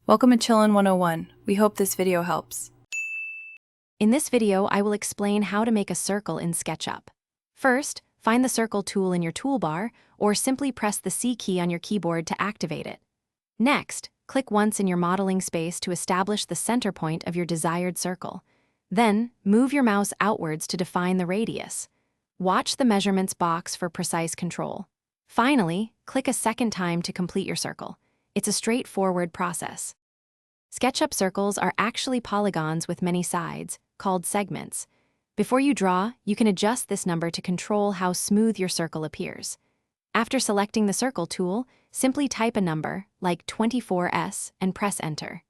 Welcome to Chillin' 101. We hope this video helps. In this video, I will explain how to make a circle in Sketchup. First, find the circle tool in your toolbar, or simply press the C key on your keyboard to activate it. Next, click once in your modeling space to establish the center point of your desired circle. Then, move your mouse outwards to define the radius. Watch the measurements box for precise control. Finally, click a second time to complete your circle. It's a straightforward process. SketchUp circles are actually polygons with many sides, called segments. Before you draw, you can adjust this number to control how smooth your circle appears. After selecting the circle tool, simply type a number, like 24S, and press Enter.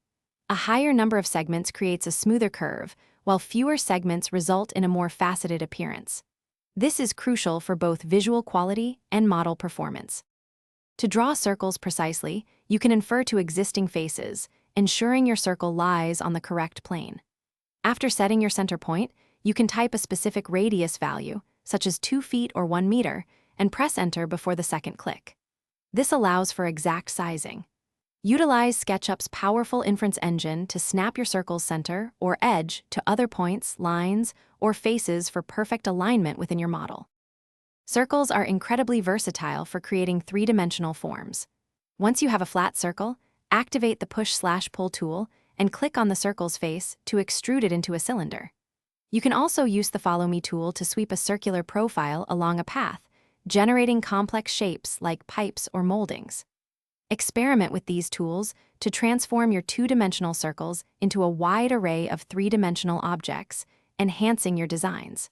A higher number of segments creates a smoother curve, while fewer segments result in a more faceted appearance. This is crucial for both visual quality and model performance. To draw circles precisely, you can infer to existing faces, ensuring your circle lies on the correct plane. After setting your center point, you can type a specific radius value, such as 2 feet or 1 meter, and press Enter before the second click. This allows for exact sizing. Utilize SketchUp's powerful inference engine to snap your circle's center or edge to other points, lines, or faces for perfect alignment within your model. Circles are incredibly versatile for creating three-dimensional forms. Once you have a flat circle, activate the Push/Pull tool and click on the circle's face to extrude it into a cylinder. You can also use the Follow Me tool to sweep a circular profile along a path, generating complex shapes like pipes or moldings. Experiment with these tools to transform your two-dimensional circles into a wide array of three-dimensional objects, enhancing your designs.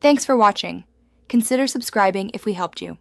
Thanks for watching. Consider subscribing if we helped you.